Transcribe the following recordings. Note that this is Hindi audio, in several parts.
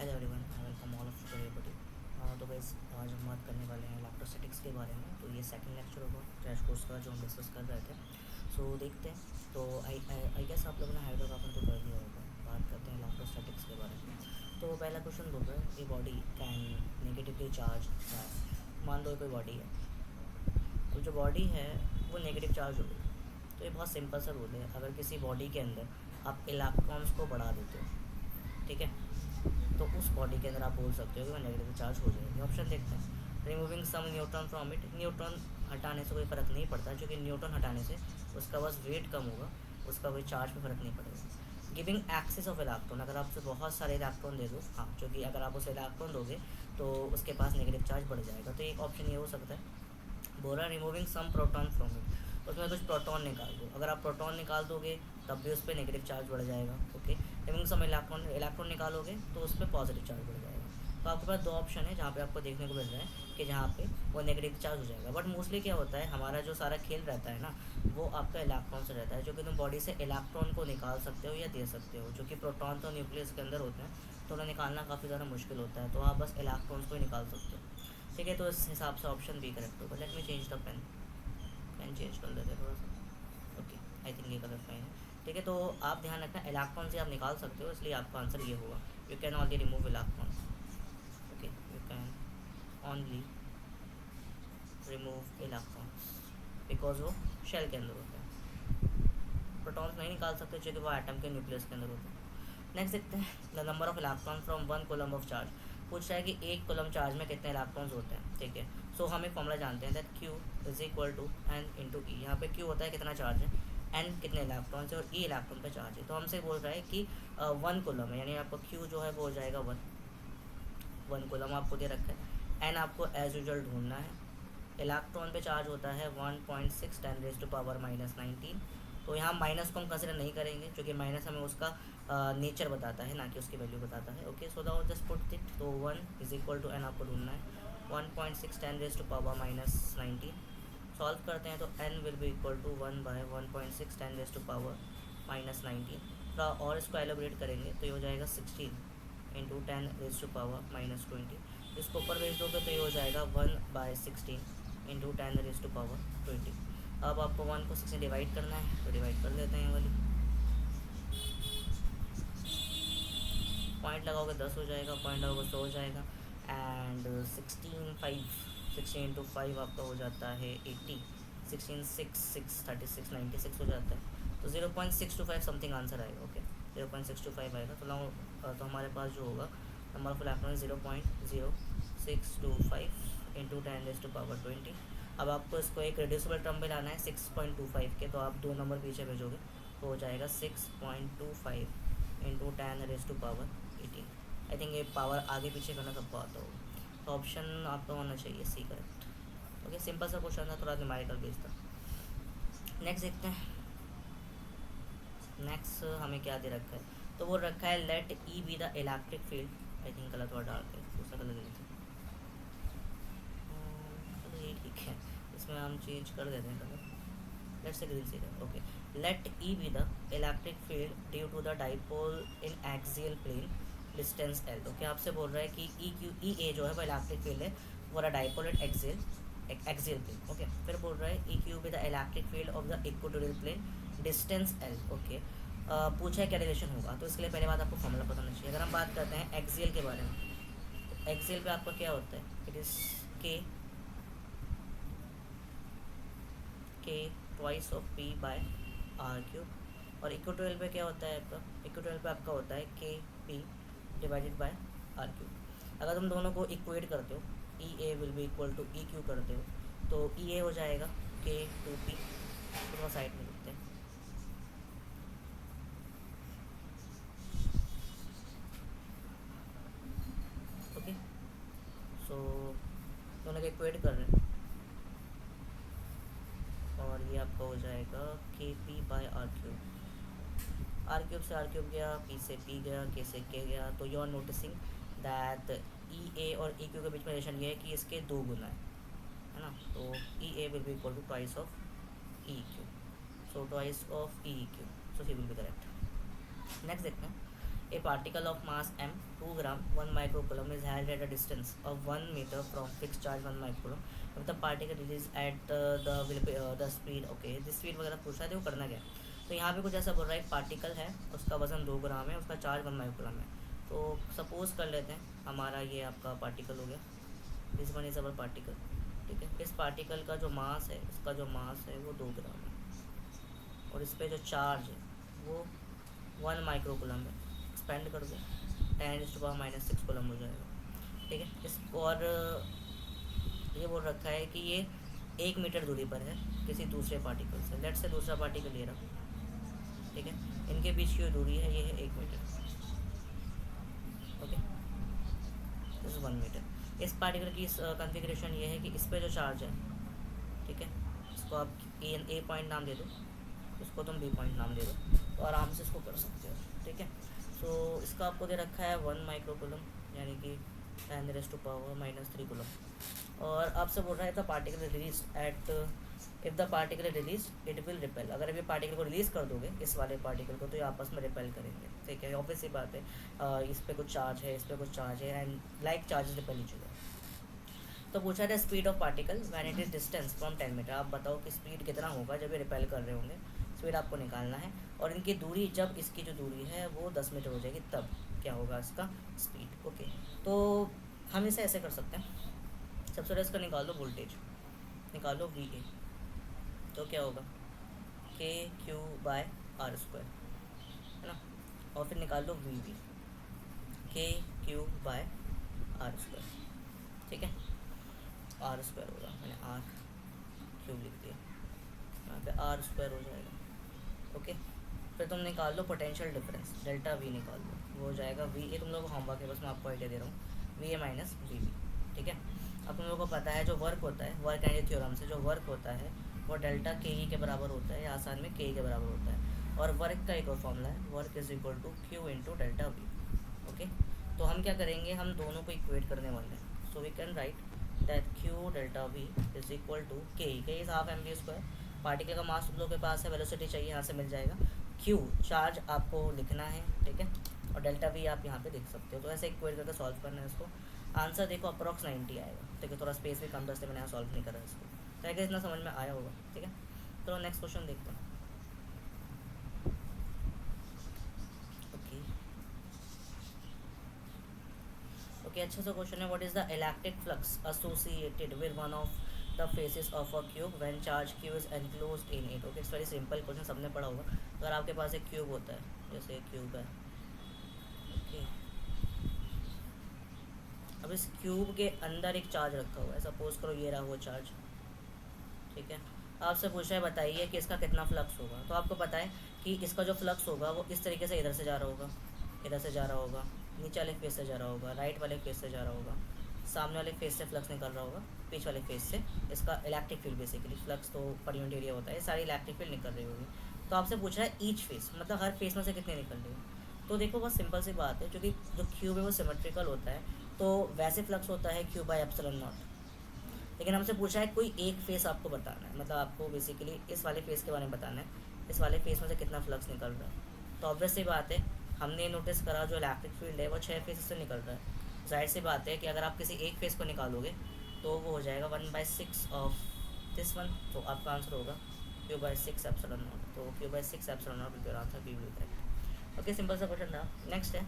Hello everyone, welcome all of to everybody. तो गाइस आज हम बात करने वाले हैं इलेक्ट्रोस्टैटिक्स के बारे में। तो ये सेकंड लेक्चर होगा क्रैश कोर्स का जो हम डिस्कस कर रहे थे। सो देखते हैं। तो आई गेस आप लोगों ने हाइड्रोकार्बन तो कर दिया होगा। बात करते हैं इलेक्ट्रोस्टैटिक्स के बारे में। तो पहला क्वेश्चन बोल रहा है, a body can negatively charge. मान लो कोई बॉडी है, तो जो बॉडी है वो नेगेटिव चार्ज हो गई। तो ये बहुत सिंपल सा रूल है। अगर किसी बॉडी के अंदर आप इलेक्ट्रॉन्स को बढ़ा देते हो, ठीक है, तो उस बॉडी के अंदर आप बोल सकते हो कि वह नेगेटिव चार्ज हो जाएगी। ऑप्शन देखते हैं। Removing some neutron from it. Neutron हटाने से कोई फ़र्क नहीं पड़ता, क्योंकि न्यूट्रॉन हटाने से उसका बस वेट कम होगा, उसका कोई चार्ज में फ़र्क नहीं पड़ेगा। Giving excess of electron. अगर आप उसे बहुत सारे इलेक्ट्रॉन दे दो, हाँ, क्योंकि अगर आप उसे इलेक्ट्रॉन दोगे तो उसके पास नेगेटिव चार्ज बढ़ जाएगा। तो एक ऑप्शन ये हो सकता है। बोल रहा है removing some proton from it, उसमें कुछ प्रोटॉन निकाल दो। अगर आप प्रोटॉन निकाल दोगे तब भी उस पर नेगेटिव चार्ज बढ़ जाएगा। ओके, रिमूविंग सम इलेक्ट्रॉन निकालोगे तो उस पर पॉजिटिव चार्ज बढ़ जाएगा। तो आपके पास दो ऑप्शन है जहाँ पे आपको देखने को मिल रहा है कि जहाँ पे वो नेगेटिव चार्ज हो जाएगा। बट मोस्टली क्या होता है, हमारा जो सारा खेल रहता है ना, वो आपका इलेक्ट्रॉन से रहता है, जो कि तुम बॉडी से इलेक्ट्रॉन को निकाल सकते हो या दे सकते हो। जो कि प्रोटॉन तो न्यूक्लियस के अंदर होते हैं, तो उन्हें निकालना काफ़ी ज़्यादा मुश्किल होता है। तो आप बस इलेक्ट्रॉन्स को ही निकाल सकते हो। ठीक है, तो इस हिसाब से ऑप्शन बी करेक्ट होगा। Let me change the pen change कर लेते हैं थोड़ा सा। ओके, आई थिंक ये कलर फाइन है। ठीक है, तो आप ध्यान रखना, इलेक्ट्रॉन से आप निकाल सकते हो, इसलिए आपका आंसर ये होगा। You can only remove electron. Okay, you can only remove electrons because वो शेल के अंदर होता है। प्रोटॉन्स नहीं निकाल सकते क्योंकि वो एटम के न्यूक्लियस के अंदर होते हैं। नेक्स्ट देखते हैं, the number of electron from 1 coulomb of charge. पूछ रहा है कि 1 कूलम चार्ज में कितने इलेक्ट्रॉन्स होते हैं। ठीक है, सो हम एक फॉर्मूला जानते हैं, that Q is equal to N into E. यहाँ पे Q होता है कितना चार्ज है, एन कितने इलेक्ट्रॉन्स है, और ई इलेक्ट्रॉन पे चार्ज है। तो हमसे बोल रहा है कि 1 कूलम है, यानी आपको Q जो है वो हो जाएगा 1 कूलम आपको दे रखा है। एन आपको एज यूजल ढूंढना है। इलेक्ट्रॉन पे चार्ज होता है 1.6 10⁻⁻19। तो यहाँ माइनस को हम कंसिडर नहीं करेंगे, क्योंकि माइनस हमें उसका नेचर बताता है, ना कि उसकी वैल्यू बताता है। Okay, so that just put it. तो 1 इज इक्वल टू एन आपको ढूंढना है, 1.6 10⁻⁻19। सॉल्व करते हैं तो n will be equal to 1/1.6 10⁻⁻19। थोड़ा और इसको एलोबरेट करेंगे तो ये हो जाएगा 16 इंटू 10⁻⁻20। इसको ऊपर भेज दोगे तो ये हो जाएगा 1/16 इंटू 10⁻20। अब आपको 1 को 6 से डिवाइड करना है, तो डिवाइड कर लेते हैं। ये वाली पॉइंट लगाओगे 10 हो जाएगा, पॉइंट लगाओगे 100 हो जाएगा। एंड 16 इंटू 5 आपका हो जाता है 80। 16 6 6 36 96 हो जाता है। तो 0.625 समथिंग आंसर आएगा। ओके, 0.625 आएगा। तो हमारे पास जो होगा नंबर ऑफ इलेक्ट्रॉन 0.0625 इंटू 10⁻20। अब आपको इसको एक रिड्यूसिबल टर्म में लाना है 6.25 के, तो आप 2 नंबर पीछे भेजोगे तो हो जाएगा 6.25 इंटू 10⁻18। आई थिंक ये पावर आगे पीछे करना सबको आता होगा। तो ऑप्शन आपका होना चाहिए सी करेक्ट। ओके, सिंपल सा क्वेश्चन था, थोड़ा न्यूमेरिकल बेस था। नेक्स्ट देखते हैं। नेक्स्ट हमें क्या दे रखा है, तो वो रखा है let E be the electric field. I think colour थोड़ा डार्क है, दूसरा कलर दे दीजिए। चलो ये ठीक है, इसमें हम चेंज कर देते हैं colour. Let's say green seed. Okay, let E be the electric field due to the dipole in axial plane distance L. Okay, आपसे बोल रहा है कि ई ए जो है वो इलेक्ट्रिक फील्ड है, वो dipole at axial plane. Okay, फिर बोल रहा है E Q be the electric field of the equatorial plane distance L. Okay, पूछा है क्या रिलेशन होगा, तो इसके लिए पहले बात आपको फॉर्मूला पता होना चाहिए। अगर हम बात करते हैं एक्सियल के बारे में, तो एक्सियल पे आपका क्या होता है, it is K twice of P by R cube. और इक्वेटोरियल पे क्या होता है आपका, इक्वेटोरियल पे आपका होता है K P divided by R cube. अगर तुम दोनों को इक्वेट करते हो, E A will be equal to E Q करते हो, तो ई ए हो जाएगा के 2p। थोड़ा साइड में लिखते हैं। ओके, सो दोनों को इक्वेट कर रहे हैं, और ये आपका हो जाएगा K P by R cube. R cube से आर क्यूब गया, पी से पी गया, के से के गया। तो you are noticing that E A और ई क्यू के बीच में रिलेशन ये है कि इसके 2 गुना है ना। तो E A will be equal to twice of E Q, so twice of E Q, so C will be correct. Next देखते हैं, a particle of mass m 2 gram 1 microcoulomb is held at a distance of 1 meter from fixed charge 1 microcoulomb if the particle release at the speed okay this speed वगैरह पूछा है वो करना क्या है। तो यहाँ पे कुछ ऐसा बोल रहा है एक पार्टिकल है, उसका वजन 2 ग्राम है, उसका चार्ज 1 माइक्रोकूलम है। तो सपोज कर लेते हैं हमारा ये आपका पार्टिकल हो गया, this one is our particle, ठीक है। इस पार्टिकल का जो मास है, इसका जो मास है वो 2 ग्राम है और इस पर जो चार्ज है वो 1 माइक्रोकूलम है। एक्सपेंड कर दो 10⁻⁻6 कूलम हो जाएगा, ठीक है। इस और ये बोल रखा है कि ये 1 मीटर दूरी पर है किसी दूसरे पार्टिकल से। लेट से दूसरा पार्टिकल ये रहा, ठीक है। इनके बीच की जो दूरी है ये है 1 metre, okay, this is 1 metre. इस पार्टिकल की कॉन्फ़िगरेशन ये है कि इस पर जो चार्ज है, ठीक है, इसको आप ए पॉइंट नाम दे दो, इसको तुम बी पॉइंट नाम दे दो, तो आराम से इसको कर सकते हो, ठीक है। तो इसका आपको दे रखा है 1 माइक्रोकूलम यानी कि 10⁻⁻³ कूलम। और आपसे बोल रहा है the particle release at if the particle release it will repel. अगर अभी पार्टिकल को रिलीज़ कर दोगे, इस वाले पार्टिकल को, तो ये आपस में रिपेल करेंगे, ठीक है। ऑब्वियस सी बात है, इस पर कुछ चार्ज है, इस पर कुछ चार्ज है, and like charges repel each other. तो पूछा था speed of particle when it is distance from 10 metre. आप बताओ कि स्पीड कितना होगा जब ये रिपेल कर रहे होंगे, स्पीड आपको निकालना है। और इनकी दूरी, जब इसकी जो दूरी है वो 10 मीटर हो जाएगी, तब क्या होगा इसका स्पीड, ओके। तो हम इसे ऐसे कर सकते हैं, सबसे पहले इसका निकाल लो वोल्टेज, निकालो वी ए, तो क्या होगा KQ/R², है ना। और फिर निकाल लो वी बी, KQ/R², ठीक है। R² होगा, मैंने R³ लिख दिया, यहाँ पे R² हो जाएगा, ओके। फिर तुम निकाल low potential difference, delta we निकाल लो, वो हो जाएगा वी ए। तुम लोगों को होमवर्क है, बस मैं आपको आइडिया दे रहा हूँ, V A minus V B, ठीक है। अब तुम लोगों को पता है जो वर्क होता है, वर्क एनर्जी थ्योरम से जो वर्क होता है वो डेल्टा के ई के बराबर होता है, आसान में के ई के बराबर होता है। और वर्क का एक और फॉर्मूला है, work is equal to Q into delta V, okay. तो हम क्या करेंगे, हम दोनों को इक्वेट करने वाले हैं। So we can write that Q delta V is equal to K is half M V square. Particle का मास तुम लोगों के पास है, वेलोसिटी चाहिए, यहाँ से मिल जाएगा। क्यू चार्ज आपको लिखना है, ठीक है, और डेल्टा वी आप यहाँ पे देख सकते हो। तो ऐसे इक्वेट करके सॉल्व करना है इसको। आंसर देखो अप्रॉक्स 90 आएगा, ठीक है। थोड़ा स्पेस भी कम था इसलिए मैंने यहाँ सॉल्व नहीं करा इसको, तो अगर इतना समझ में आया होगा, ठीक है। तो नेक्स्ट क्वेश्चन देखते हैं, ओके ओके। अच्छा सा क्वेश्चन है, what is the electric flux associated with one of the faces of a cube when charge Q is enclosed in it. Okay, it's very simple question, सबने पढ़ा होगा। अगर आपके पास एक क्यूब होता है, जैसे एक क्यूब है, ओके। अब इस क्यूब के अंदर एक चार्ज रखा हुआ है, सपोज करो ये रहा वो चार्ज, ठीक है। आपसे पूछा है बताइए कि इसका कितना फ्लक्स होगा। तो आपको पता है कि इसका जो फ्लक्स होगा वो इस तरीके से इधर से जा रहा होगा, इधर से जा रहा होगा, नीचे वाले फेस से जा रहा होगा, राइट वाले फेस से जा रहा होगा, सामने वाले फेस से फ्लक्स निकल रहा होगा, पीछे वाले फेस से इसका इलेक्ट्रिक फील्ड, बेसिकली फ्लक्स तो पर यूनिट एरिया होता है, सारी इलेक्ट्रिक फील्ड निकल रही होगी। तो आपसे पूछ रहा है ईच फेस, मतलब हर फेस में से कितने निकल रही है। तो देखो बहुत सिंपल सी बात है, क्योंकि जो क्यूब है वो सिमेट्रिकल होता है, तो वैसे फ्लक्स होता है Q/ε0। लेकिन हमसे पूछा है कोई एक फेस आपको बताना है, मतलब आपको बेसिकली इस वाले फेस के बारे में बताना है, इस वाले फेस में से कितना फ्लक्स निकल रहा है। तो ऑब्वियस सी बात है, हमने नोटिस करा जो इलेक्ट्रिक फील्ड है वो 6 फेस से निकल रहा है। जाहिर सी बात है कि अगर आप किसी एक फेस को निकालोगे तो वो हो जाएगा 1/6 ऑफ दिस वन, तो आपका आंसर होगा Q/6ε0। तो Q/6ε0 will be your answer, B will be correct. Okay, simple सा क्वेश्चन था। नेक्स्ट है,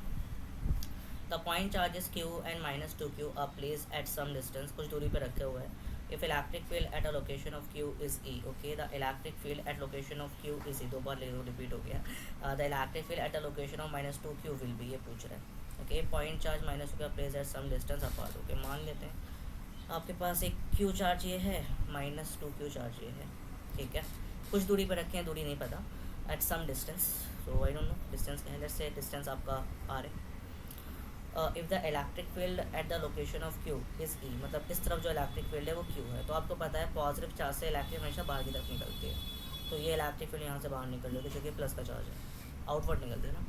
the point charges Q and -2Q are place at some distance, कुछ दूरी पे रखे हुए हैं। If electric field at a location of Q is E, okay, the electric field at location of Q is E, दो बार रिपीट हो गया। The electric field at a location of -2Q will be, ये पूछ रहा है, ओके। पॉइंट चार्ज -2 का place at some distance apart, okay. मान लेते हैं आपके पास एक Q चार्ज ये है, -2Q चार्ज ये है, ठीक है। कुछ दूरी पर रखे हैं, दूरी नहीं पता, at some distance, so I don't know distance क्या है। लेट्स से डिस्टेंस आपका R है। If the electric field at the location of Q is E, मतलब इस तरफ जो इलेक्ट्रिक फील्ड है वो Q है। तो आपको पता है पॉजिटिव चार्ज से इलेक्ट्रिक हमेशा बाहर की तरफ निकलती है, तो ये इलेक्ट्रिक फील्ड यहाँ से बाहर निकल रही है क्योंकि प्लस का चार्ज है, आउटवर्ड निकलती है ना,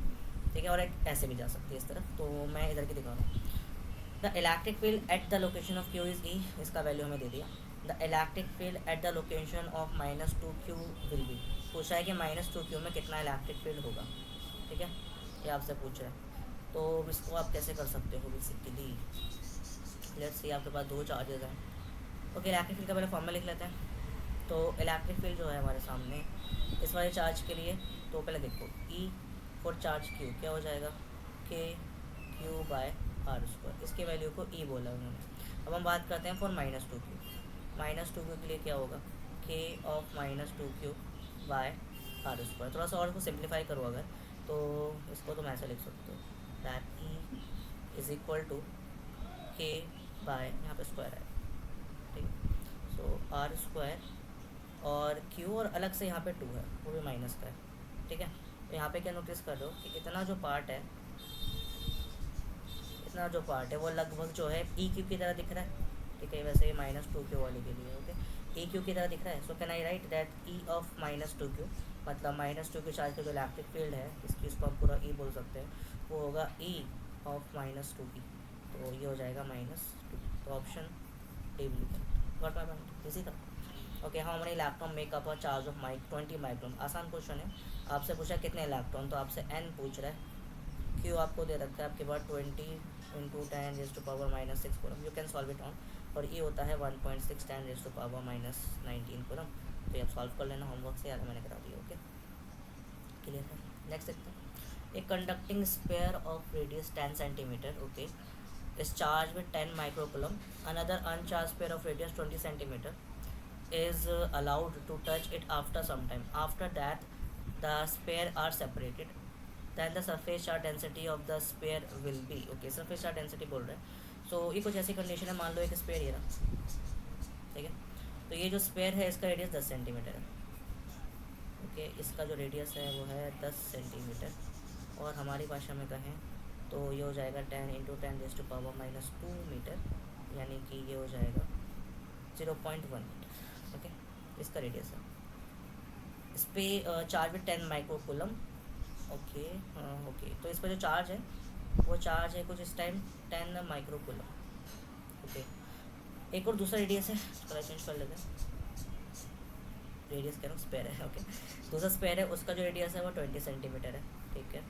ठीक है। और एक ऐसे भी जा सकती है इस तरफ, तो मैं इधर की दिखा रहा हूँ। The electric field at the location of Q is E, इसका वैल्यू हमें दे दिया। The electric field at the location of -2Q will be, पूछा है कि -2Q में कितना इलेक्ट्रिक फील्ड होगा, ठीक है, ये आपसे पूछ रहा है। तो इसको आप कैसे कर सकते हो बेसिकली, लेट्स से आपके पास दो चार्जेस हैं। ओके, इलेक्ट्रिक फील्ड का पहले फॉर्मूला लिख लेते हैं। तो इलेक्ट्रिक फील्ड जो है हमारे सामने इस वाले चार्ज के लिए, तो पहले देखो ई फॉर चार्ज क्यू क्या हो जाएगा, के क्यू बाय आर स्क्वायर, इसके वैल्यू को ई बोला उन्होंने। अब हम बात करते हैं फॉर -2q। -2q के लिए क्या होगा, के of -2q bye are square. थोड़ा सा और इसको सिंप्लीफाई करो अगर, तो इसको तुम ऐसे लिख सकते हो, that E is equal to K by, यहाँ पे स्क्वायर है, ठीक है। सो आर स्क्वायर और क्यू, और अलग से यहाँ पे 2 है, वो भी माइनस का है, ठीक है। तो यहाँ पे क्या नोटिस कर दो कि इतना जो पार्ट है, इतना जो पार्ट है वो लगभग जो है ई क्यू की तरह दिख रहा है, ठीक है। वैसे -2q वाले के लिए ओके, ई क्यू की तरह दिख रहा है। So can I right that E of -2q, मतलब -2q चार्ज का जो इलेक्ट्रिक फील्ड है, इसको हम पूरा ई बोल सकते हैं, वो होगा ई ऑफ -2p। तो ये हो जाएगा -2। तो ऑप्शन डी भी करेक्ट, गॉट माई पॉइंट, इसी था। ओके, हाँ, हमारे इलेक्ट्रॉन मेकअप और चार्ज ऑफ 20 माइक्रोन। आसान क्वेश्चन है, आपसे पूछा कितने इलेक्ट्रॉन, तो आपसे n पूछ रहा है, क्यू आपको दे रखा है आपके पास 20 into 10⁻⁻6 coulomb, you can solve it on. और ये होता है 1.6 10⁻⁻19 कोलम। तो ये आप सॉल्व कर लेना, होमवर्क से याद मैंने करा दिया। ओके, क्लियर है। नेक्स्ट देखते हैं, एक conducting sphere of radius 10 centimetre, okay, is charged with 10 microcoulomb. Another uncharged pair of radius 20 centimeter is allowed to touch it after some time. After that, the sphere are separated. Then the surface charge density of the sphere will be, okay, surface charge density बोल रहे हैं। So ये कुछ ऐसी कंडीशन है, मान लो एक स्पेयर ये रहा, ठीक है। तो ये जो स्पेयर है इसका रेडियस 10 सेंटीमीटर है, ओके, इसका जो रेडियस है वो है 10 सेंटीमीटर, और हमारी भाषा में कहें तो ये हो जाएगा 10 इंटू 10⁻⁻2 मीटर, यानी कि ये हो जाएगा 0.1 मीटर, ओके, इसका रेडियस है। इस पर charge with 10 microcoulomb, okay, okay, तो इस पर जो चार्ज है वो चार्ज है कुछ इस टाइम 10 माइक्रोकूलम, ओके। एक और दूसरा रेडियस है, कलर चेंज कर लेते हैं, रेडियस कह रहा हूँ, स्पेयर है, ओके। दूसरा स्पेयर है, उसका जो रेडियस है वो 20 सेंटीमीटर है, ठीक है,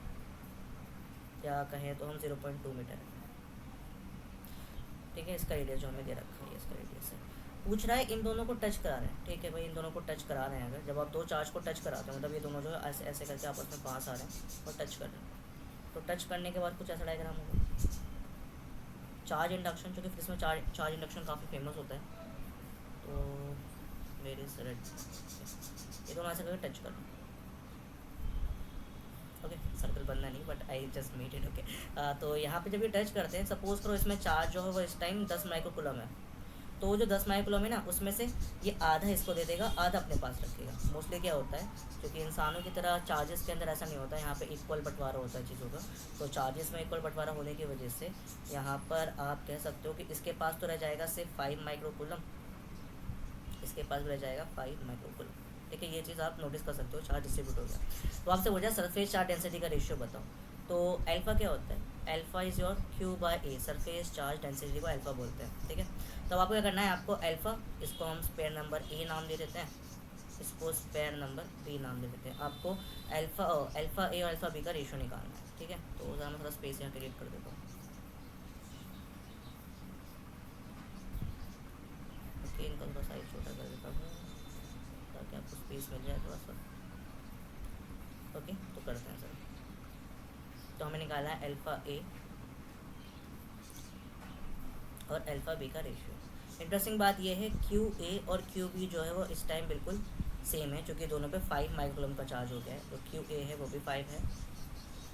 या कहें तो हम 0.2 मीटर है, ठीक है। इसका रेडियस जो हमें दे रखा है, इसका रेडियस है। पूछ रहा है इन दोनों को टच करा रहे हैं, ठीक है भाई, इन दोनों को टच करा रहे हैं। अगर जब आप दो चार्ज को टच कराते हैं, मतलब ये दोनों जो है ऐसे ऐसे करके आपस में पास आ रहे हैं और टच कर रहे हैं, तो टच करने के बाद कुछ ऐसा डायग्राम होगा, चार्ज इंडक्शन, चूँकि इसमें चार्ज इंडक्शन काफ़ी फेमस होता है। तो वेरी रेड, ये दोनों ऐसे करके टच कर रहे हैं, ओके, सर्कल बनना नहीं, but I just made it, okay. तो यहाँ पे जब ये टच करते हैं, सपोज करो इसमें चार्ज जो है वो इस टाइम 10 माइक्रोकूलम है, तो वो जो 10 माइक्रोकूलम है ना, उसमें से ये आधा इसको दे देगा, आधा अपने पास रखेगा। मोस्टली क्या होता है, क्योंकि इंसानों की तरह चार्जेस के अंदर ऐसा नहीं होता है, यहाँ पे इक्वल बंटवारा होता है चीज़ों का। तो चार्जेस में इक्वल बंटवारा होने की वजह से यहाँ पर आप कह सकते हो कि इसके पास तो रह जाएगा सिर्फ 5 माइक्रोकूलम, इसके पास रह जाएगा 5 माइक्रोकूलम, ठीक है। ये चीज़ आप नोटिस कर सकते हो, चार्ज डिस्ट्रीब्यूट हो गया। तो आपसे बोल जाए सरफेस चार्ज डेंसिटी का रेशियो बताओ, तो अल्फा क्या होता है, alpha is your Q by A, surface charge density को अल्फा बोलते हैं, ठीक है। तो आपको क्या करना है, आपको अल्फा, इसको हम स्पेयर नंबर ए नाम दे देते हैं, इसको स्पेयर नंबर बी नाम दे देते हैं। आपको अल्फा ए और अल्फा बी का रेशियो निकालना है, ठीक है। तो ज़रा मैं थोड़ा स्पेस यहाँ क्रिएट कर देता हूँ, ओके, इनका थोड़ा साइज छोटा कर देता हूँ ताकि आपको स्पेस मिल जाए थोड़ा सा, ओके। तो करते हैं सर, तो हमें निकाला है अल्फ़ा ए और अल्फ़ा बी का रेशियो। इंटरेस्टिंग बात यह है, क्यू ए और क्यू बी जो है वो इस टाइम बिल्कुल सेम है, क्योंकि दोनों पे 5 माइक्रोकूलम का चार्ज हो गया है। तो क्यू ए है वो भी 5 है,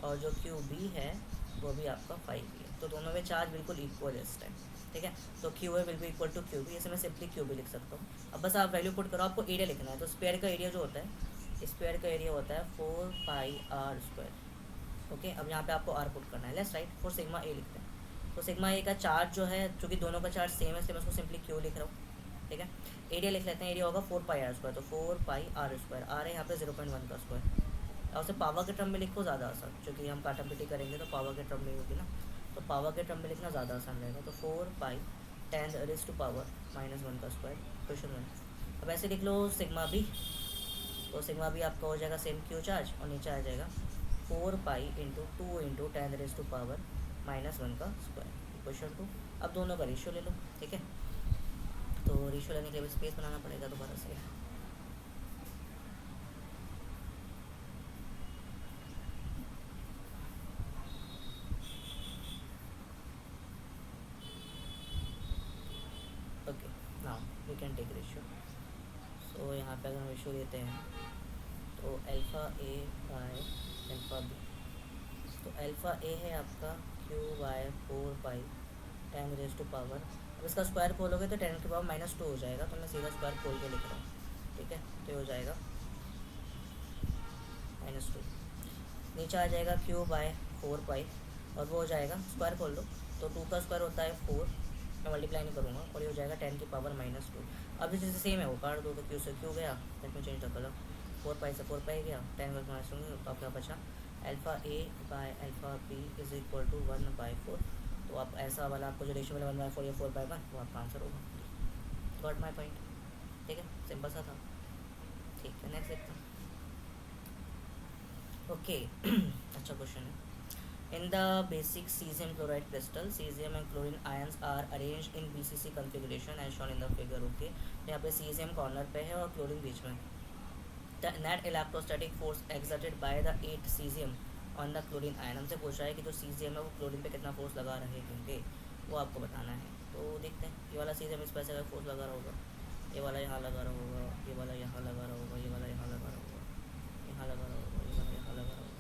और जो क्यू बी है वो भी आपका 5 ही है। तो दोनों में चार्ज बिल्कुल इक्वल है इस टाइम, ठीक है। तो Q A will be equal to Q B, इसे मैं सिंपली क्यू बी लिख सकता हूँ। अब बस आप वैल्यू पुट करो, आपको एरिया लिखना है। तो स्क्वायर का एरिया जो होता है, स्क्वायर का एरिया होता है 4πr², ओके। अब यहाँ पे आपको आर पुट करना है, लेट्स राइट फॉर सिग्मा ए लिखते हैं। तो सिग्मा ए का चार्ज जो है, चूँकि दोनों का चार्ज सेम है, इसलिए मैं उसको सिंपली क्यू लिख रहा हूँ, ठीक है। एरिया लिख लेते हैं, एरिया होगा 4πr², तो 4πr², आर है यहाँ पे 0.1 का स्क्वायर। और उसे पावर के टर्म में लिखो, ज़्यादा आसान, क्योंकि हम काटापिटी करेंगे तो पावर के टर्म में होगी ना, तो पावर के टर्म में लिखना ज़्यादा आसान रहेगा। तो 4π10⁻⁻1 का स्क्वायर, क्वेश्चन 1। अब ऐसे लिख लो सिग्मा बी, तो सिग्मा बी आपका हो जाएगा सेम क्यू चार्ज, और नीचे आ जाएगा 4 पाई इंटू 2 इंटू 10⁻⁻1 का स्क्वायर इक्वेशन टू। अब दोनों का रेशियो ले लो, ठीक है। तो रेशियो लेने के लिए स्पेस बनाना पड़ेगा दोबारा से। Okay, now we can take ratio. So यहाँ पे अगर हम रेशियो देते हैं तो alpha A by alpha B, तो अल्फ़ा ए है आपका क्यू बाय 4 पाई 10⁻। अब इसका स्क्वायर खोलोगे तो 10⁻⁻2 हो जाएगा, तो मैं सीधा स्क्वायर खोल के लिख रहा हूँ, ठीक है। तो ये हो जाएगा -2, नीचे आ जाएगा क्यू बाय 4 पाई, और वो हो जाएगा स्क्वायर खोल दो तो 2 का स्क्वायर होता है 4, मैं मल्टीप्लाई नहीं करूँगा, और ये हो जाएगा 10⁻⁻2। अब जैसे सेम है वो काट दो, तो क्यू से क्यू गया, let me change the colour, 4 pi से 4 पाई गया, 10⁻⁻2, तो आपका बचा alpha A by alpha B is equal to 1/4। तो आप ऐसा वाला आपको जो रेशियो मिला 1/4 या 4/1, वो आपका आंसर होगा। गॉट माई पॉइंट, ठीक है, सिंपल सा था, ठीक है। नेक्स्ट देखते हैं। ओके अच्छा क्वेश्चन है। In the basic cesium chloride crystal, cesium and chlorine ions are arranged in BCC configuration as shown in the figure। Okay, यहाँ पे cesium कॉर्नर पे है और क्लोरीन बीच में। The net electrostatic force exerted by the 8 cesium on the chlorine ion, हमसे पूछ रहा है कि जो cesium है वो क्लोरीन पे कितना फोर्स लगा रहे होंगे, वो आपको बताना है। तो देखते हैं, ये वाला cesium इस पर से फोर्स लगा रहा होगा, ये वाला यहाँ लगा रहा होगा, ये वाला यहाँ लगा रहा होगा, ये वाला यहाँ लगा रहा होगा, यहाँ लगा रहा होगा, ये वाला यहाँ लगा रहा होगा।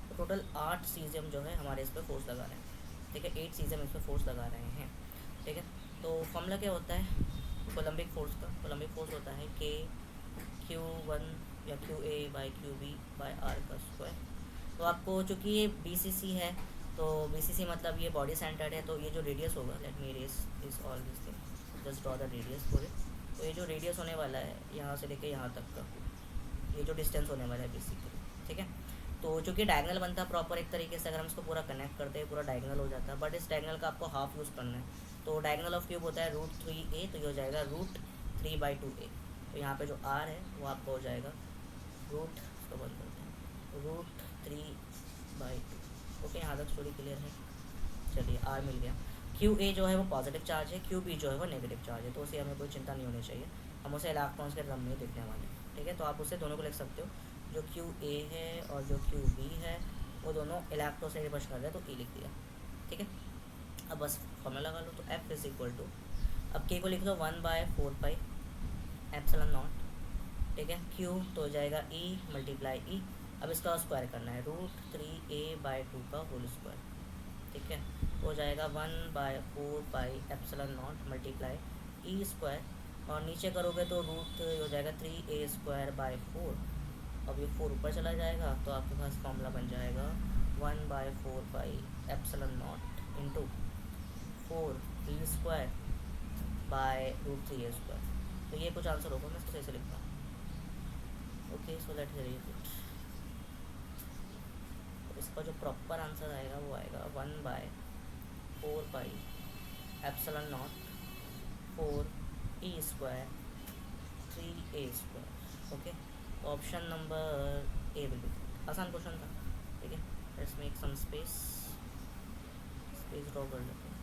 तो टोटल 8 cesium जो है हमारे इस पर फोर्स लगा रहे हैं, ठीक है। 8 cesium इस पर फोर्स लगा रहे हैं, ठीक है। तो फॉर्मूला क्या होता है कोलम्बिक फोर्स का? कोलम्बिक फोर्स होता है के Q1 या Q A by Q B by R का स्क्वायर। तो आपको चूँकि ये बी सी सी है, तो बी सी सी मतलब ये बॉडी सेंटर्ड है, तो ये जो रेडियस होगा, let me erase is all this thing, just draw the radius for it. तो ये जो रेडियस होने वाला है यहाँ से लेके यहाँ तक का, ये जो डिस्टेंस होने वाला है बेसिकली, ठीक है। तो चूँकि डायगनल बनता है प्रॉपर एक तरीके से, अगर हम इसको पूरा कनेक्ट करते हैं पूरा डायगनल हो जाता है, बट इस डायगनल का आपको हाफ यूज़ करना है। तो डायगनल ऑफ क्यूब होता है √3a, तो ये हो जाएगा √3/2a। तो यहाँ पे जो r है वो आपका हो जाएगा इसको बंद करते हैं √3/2। ओके, यहाँ तक स्टोरी क्लियर है। चलिए, r मिल गया। क्यू ए जो है वो पॉजिटिव चार्ज है, क्यू बी जो है वो नेगेटिव चार्ज है, तो उसे हमें कोई चिंता नहीं होनी चाहिए, हम उसे इलेक्ट्रॉन्स के ड्रम में देखने वाले हैं, ठीक है। तो आप उसे दोनों को लिख सकते हो, जो क्यू ए है और जो क्यू बी है वो दोनों इलेक्ट्रॉन से रिवर्स कर रहे हैं, तो ई लिख दिया, ठीक है। अब बस फॉर्मूला लगा लो, तो एफ इज इक्वल टू, अब के को लिख दो 1/4 पाई एप्सिलॉन नॉट, ठीक है। क्यू तो हो जाएगा ई मल्टीप्लाई ई, अब इसका स्क्वायर करना है √3a/2 का होल स्क्वायर, ठीक है। तो हो जाएगा 1/4 pi epsilon not multiply E square, और नीचे करोगे तो रूट हो जाएगा 3a²/4। अब ये 4 ऊपर चला जाएगा, तो आपके पास फॉर्मूला बन जाएगा 1/4 pi epsilon not into 4e²/√3a²। तो ये कुछ आंसर होगा, मैं इसको सही से लिखता हूँ। Okay, so let here it. तो इसका जो प्रॉपर आंसर आएगा वो आएगा 1/4 pi epsilon not 4e²3a²। Okay, option number A will be. आसान क्वेश्चन था, ठीक है। Let's make some space draw कर लेते हैं।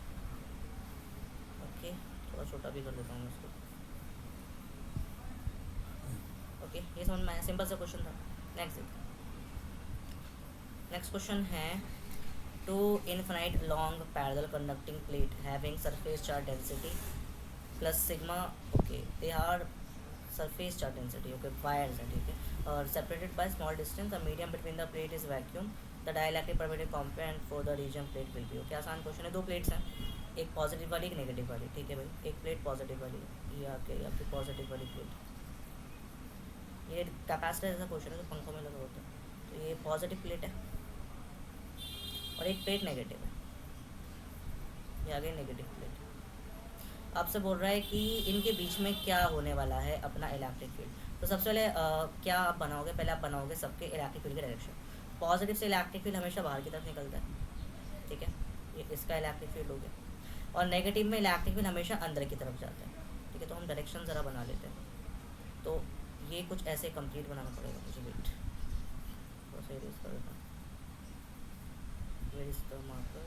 ओके, थोड़ा छोटा भी कर देता हूँ इसको। ओके, ये समझ में आया, सिंपल सा क्वेश्चन था। नेक्स्ट क्वेश्चन है, two infinite long parallel conducting plate having surface charge density plus sigma, okay they are surface charge density, okay wires है, ठीक है, और separated by small distance, the medium between the plate is vacuum, the dielectric permittive component for the region plate will be. Okay, आसान क्वेश्चन है। दो प्लेट्स हैं, एक पॉजिटिव वाली एक नेगेटिव वाली, ठीक है भाई। एक प्लेट पॉजिटिव वाली है, ये आपकी पॉजिटिव वाली प्लेट, ये कैपेसिटर जैसा क्वेश्चन है जो पंखों में लगा होता है। तो ये पॉजिटिव प्लेट है और एक प्लेट नेगेटिव है, ये आगे नेगेटिव प्लेट। आपसे बोल रहा है कि इनके बीच में क्या होने वाला है अपना इलेक्ट्रिक फील्ड। तो सबसे पहले क्या आप बनाओगे, पहले आप बनाओगे सबके इलेक्ट्रिक फील्ड के डायरेक्शन। पॉजिटिव से इलेक्ट्रिक फील्ड हमेशा बाहर की तरफ निकलता है, ठीक है, ये इसका इलेक्ट्रिक फील्ड हो गया, और नेगेटिव में इलेक्ट्रिक फील्ड हमेशा अंदर की तरफ जाता है, ठीक है। तो हम डायरेक्शन ज़रा बना लेते हैं। तो ये कुछ ऐसे कंप्लीट बनाना पड़ेगा मुझे, वेट थोड़ा सा इरेज कर देता हूँ। वेयर इज द मार्कर,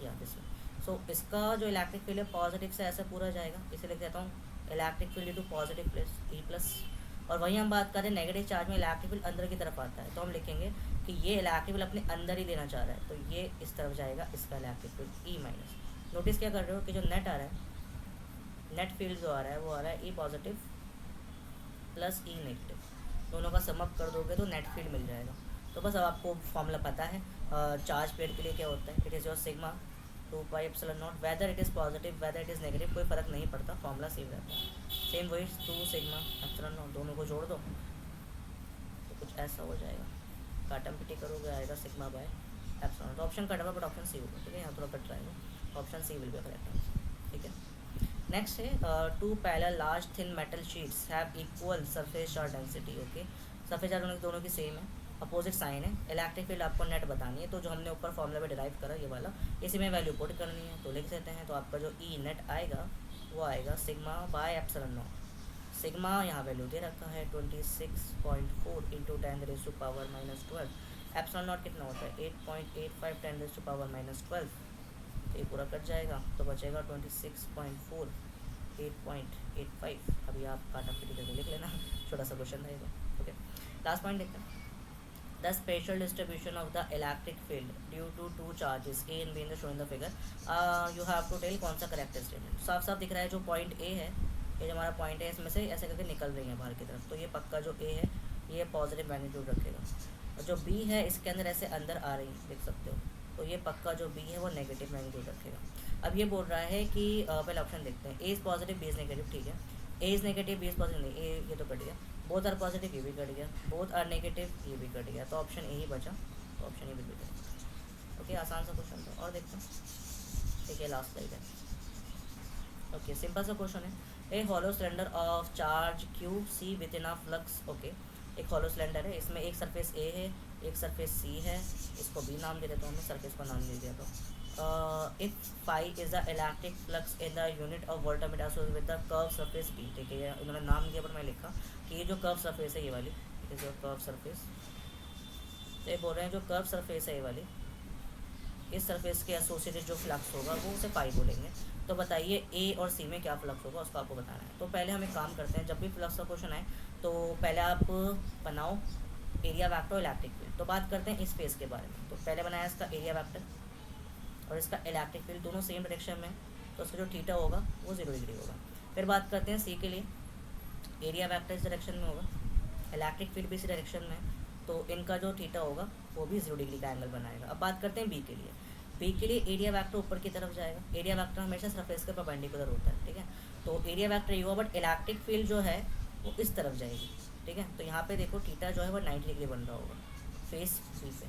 या दिस वे। सो इसका जो इलेक्ट्रिक फील्ड है पॉजिटिव से ऐसे पूरा जाएगा, इसे लिख देता हूँ electric field to positive plus E plus. और वहीं हम बात करें नेगेटिव चार्ज में इलेक्ट्रिक फील्ड अंदर की तरफ आता है, तो हम लिखेंगे कि ये इलेक्ट्रिक फील्ड अपने अंदर ही लेना चाह रहा है, तो ये इस तरफ जाएगा इसका electric field E minus. Notice क्या कर रहे हो कि जो नेट आ रहा है, नेट फील्ड जो आ रहा है वो आ रहा है ई पॉजिटिव प्लस ई नेगेटिव, दोनों का समअप कर दोगे तो नेट फील्ड मिल जाएगा। तो बस अब आपको फॉर्मूला पता है चार्ज प्लेट के लिए क्या होता है, it is your sigma 2 pi epsilon not, whether it is positive whether it is negative कोई फ़र्क नहीं पड़ता, फॉर्मूला सेम रहता है। सेम वही 2 सिग्मा एप्सिलॉन नॉट, दोनों को जोड़ दो तो कुछ ऐसा हो जाएगा, काटम पिटी करोगे आएगा sigma by epsilon not. Option cut होगा बट ऑप्शन सी होगा, ठीक है, यहाँ थोड़ा कट जाएगा, option C will be correct answer, ठीक है। नेक्स्ट है 2 parallel large thin metal sheets have equal surface charge density, okay, surface charge दोनों की सेम है, अपोजिट साइन है, इलेक्ट्रिक फील्ड आपको नेट बतानी है, तो जो हमने ऊपर फॉर्मूला में डिराइव करा ये वाला, इसी में वैल्यू पुट करनी है, तो लिख देते हैं। तो आपका जो ई नेट आएगा वो आएगा sigma by epsilon not, sigma यहाँ वैल्यू दे रखा है 26.4 इंटू 10⁻⁻12, एप्सिलॉन नॉट कितना होता है 8.85 10⁻⁻12, तो ये पूरा कट जाएगा तो बचेगा 26.4 8.85। अभी आप काटा पीटी करके लिख लेना, छोटा सा क्वेश्चन रहेगा, ओके। लास्ट पॉइंट देखते हैं, the special distribution of the electric field due to 2 charges A and B in the show in the figure, you have to tell कौन सा करेक्ट स्टेटमेंट। साफ साफ दिख रहा है जो पॉइंट ए है, ये जो हमारा पॉइंट है इसमें से ऐसे करके निकल रही है बाहर की तरफ, तो ये पक्का जो ए है ये पॉजिटिव मैग्नीट्यूड रखेगा, और जो बी है इसके अंदर ऐसे अंदर आ रही है देख सकते हो, तो ये पक्का जो बी है वो नेगेटिव मैग्नीट्यूड रखेगा। अब ये बोल रहा है कि पहले ऑप्शन देखते हैं, A is positive B is negative, ठीक है, A is negative B is positive, नहीं ए ये तो कट गया, बोथ आर पॉजिटिव ये भी कट गया, बोथ आर नेगेटिव ये भी कट गया, तो ऑप्शन ए ही बचा, तो ऑप्शन ए भी कट। ओके, आसान सा क्वेश्चन था, और देखते हैं, ठीक है, लास्ट स्लाइड है। ओके, सिंपल सा क्वेश्चन है, a hollow cylinder of charge Q C within a flux, okay, एक हॉलो सिलेंडर है, इसमें एक सरफेस ए है एक सरफेस सी है, इसको बी नाम दे देता हूँ मैं, सरफेस का नाम दे दिया तो if phi is the electric flux in the unit of voltameter associated with the curve surface B, ठीक है, उन्होंने नाम दिया पर मैं लिखा कि ये जो कर्व सरफेस है ये वाली, it is your curve surface, तो ये बोल रहे हैं जो कर्व सरफेस है ये वाली, इस सरफेस के एसोसिएटेड जो फ्लक्स होगा वो उसे पाई बोलेंगे। तो बताइए ए और सी में क्या फ्लक्स होगा उसको आपको बताना है। तो पहले हम एक काम करते हैं, जब भी फ्लक्स का क्वेश्चन आए तो पहले आप बनाओ एरिया वैक्टर और इलेक्ट्रिक फील्ड। तो बात करते हैं इस फेस के बारे में, तो पहले बनाया इसका एरिया वैक्टर और इसका इलेक्ट्रिक फील्ड, दोनों सेम डायरेक्शन में, तो उसका जो थीटा होगा वो 0 डिग्री होगा। फिर बात करते हैं सी के लिए, एरिया वैक्टर इस डायरेक्शन में होगा, इलेक्ट्रिक फील्ड भी इसी डायरेक्शन में, तो इनका जो थीटा होगा वो भी 0 डिग्री का एंगल बनाएगा। अब बात करते हैं बी के लिए, बी के लिए एरिया वैक्टर ऊपर की तरफ जाएगा, एरिया वैक्टर हमेशा सरफेस के परपेंडिकुलर होता है, ठीक है, तो एरिया वैक्टर ये होगा, बट इलेक्ट्रिक फील्ड जो है वो इस तरफ जाएगी, ठीक है। तो यहाँ पे देखो थीटा जो है वो 90 डिग्री बन रहा होगा फेस बी पे,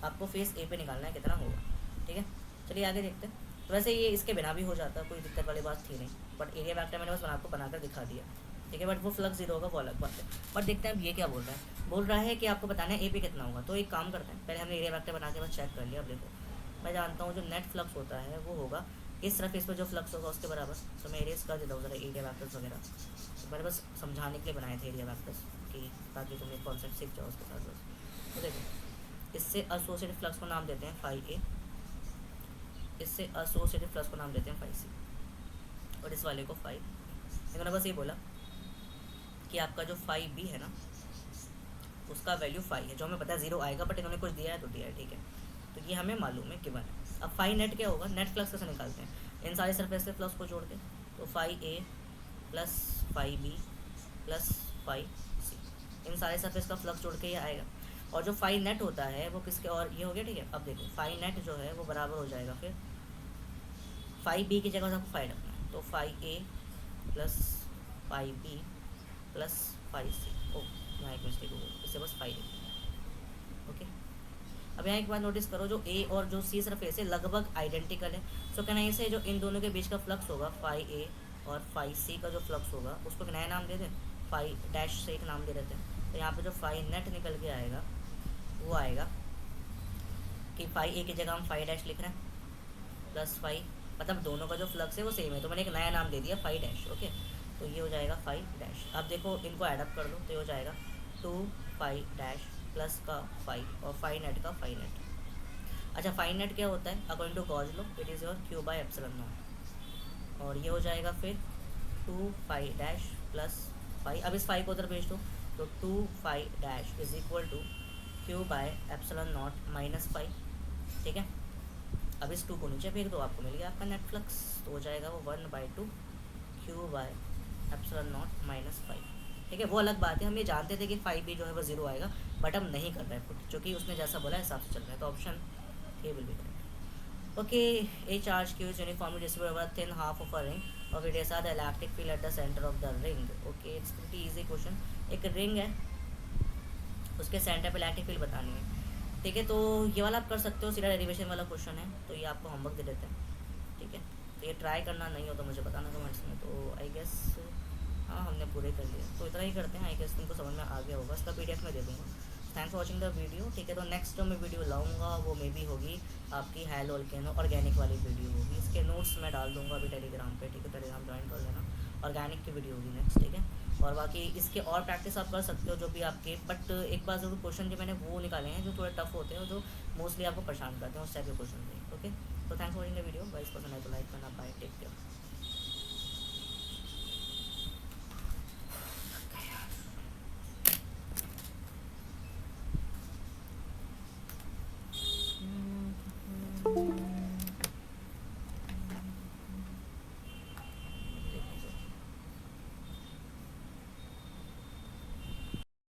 आपको फेस ए पे निकालना है कितना होगा, ठीक है। चलिए आगे देखते हैं। तो वैसे ये इसके बिना भी हो जाता, कोई दिक्कत वाली बात थी नहीं, बट एरिया वैक्टर मैंने बस आपको बनाकर दिखा दिया, ठीक है, बट वो फ्लक्स 0 होगा वो अलग बात है। बट देखते हैं अब ये क्या बोल रहा है, बोल रहा है कि आपको बताना है ए पे कितना होगा। तो एक काम करते हैं, पहले हमने एरिया वैक्टर बना के बस चेक कर लिया। अब देखो मैं जानता हूँ जो नेट फ्लक्स होता है वो होगा इस तरफ, इस पर जो फ्लक्स होगा उसके बराबर। तो मैं एरियाज कर देता हूँ ज़रा एरिया वैक्टर्स वगैरह, तो मैंने बस समझाने के लिए बनाए थे एरिया वैक्टर्स कि ताकि तुम एक कॉन्सेप्ट सीख जाओ उसके साथ बस। तो देखो इससे एसोसिएटेड फ्लक्स को नाम देते हैं फाई ए, इससे एसोसिएटेड फ्लक्स को नाम देते हैं फाई सी, और इस वाले को फाई। इन्होंने बस ये बोला कि आपका जो फाई बी है ना उसका वैल्यू फाई है, जो हमें पता है 0 आएगा, बट इन्होंने कुछ दिया है तो दिया है, ठीक है, तो ये हमें मालूम है गिवन है। अब फाई नेट क्या होगा, नेट फ्लक्स कैसे निकालते हैं, इन सारे सरफेस के फ्लक्स को जोड़ के, तो phi A plus phi B plus phi C, इन सारे सरफेस का फ्लक्स जोड़ के ये आएगा। और जो फाई नेट होता है वो किसके, और ये हो गया, ठीक है। अब देखो फाई नेट जो है वो बराबर हो जाएगा फिर फाई बी की जगह आपको फाई रखना है, तो phi A plus phi B plus phi C, ओ यहाँ एक मिस्टेक हो गई, इससे बस फाई लिखना, ओके। अब यहाँ एक बात नोटिस करो, जो ए और जो सी सरफेस है लगभग आइडेंटिकल है, सो कहना इसे जो इन दोनों के बीच का फ्लक्स होगा फाई ए और फाई सी का जो फ्लक्स होगा उसको एक नया नाम दे दें, फाई डैश से एक नाम दे देते हैं। तो यहाँ पे जो फाई नेट निकल के आएगा वो आएगा कि फाई ए की जगह हम फाई डैश लिख रहे हैं प्लस फाई, मतलब दोनों का जो फ्लक्स है वो सेम है, तो मैंने एक नया नाम दे दिया फाई डैश, ओके। तो ये हो जाएगा फाई डैश। अब देखो इनको एडअप कर लो तो ये हो जाएगा 2 फाई डैश प्लस का फाई और फाई नेट का फाई नेट, अच्छा फाइन नेट क्या होता है according to Gauss law, it is your Q by epsilon not, और ये हो जाएगा फिर 2 फाई डैश प्लस फाई, अब इस फाई को उधर भेज दो, तो 2 phi dash is equal to Q by epsilon not minus phi, ठीक है। अब इस 2 को नीचे फेंक दो, आपको मिल गया आपका नेट फ्लक्स, तो हो जाएगा वो 1/2 Q by epsilon not minus five, ठीक है। वो अलग बात है, हम ये जानते थे कि फाइव भी जो है वो 0 आएगा, बट हम नहीं कर रहे हैं पुट, क्योंकि उसने जैसा बोला हिसाब से चल रहा है, तो option A will be correct. Okay, a charge Q is uniformly distributed over thin half of a ring और it is the electric field at the centre of the ring. Okay, it's pretty easy question. एक रिंग है, उसके सेंटर पे इलेक्ट्रिक फील्ड बतानी है, ठीक है। तो ये वाला आप कर सकते हो, सीधा डेरिवेशन वाला क्वेश्चन है, तो ये आपको होमवर्क दे देते हैं, ठीक है। तो ये ट्राई करना, नहीं हो तो मुझे बताना कमेंट्स में। तो आई गेस हाँ हमने पूरे कर लिए, तो इतना ही करते हैं। आई गेस तुमको समझ में आ गया होगा, इसका पीडीएफ में दे दूँगा। Thanks for watching the video, ठीक है। तो नेक्स्ट जो मैं वीडियो लाऊंगा वो मे बी होगी आपकी हाई वोल्केनो ऑर्गेनिक वाली वीडियो होगी, इसके नोट्स मैं डाल दूँगा अभी टेलीग्राम पे, ठीक है। टेलीग्राम ज्वाइन कर लेना, ऑर्गेनिक की वीडियो होगी नेक्स्ट, ठीक है। और बाकी इसके और प्रैक्टिस आप कर सकते हो जो भी आपके, बट एक बार ज़रूर क्वेश्चन जो मैंने वो निकाले हैं जो थोड़े टफ होते हैं, जो मोस्टली आपको परेशान करते हैं, उस टाइप के क्वेश्चन थे, ओके। तो thanks for watching the video, guys पसंद आए तो लाइक करना, बाय, टेक केयर।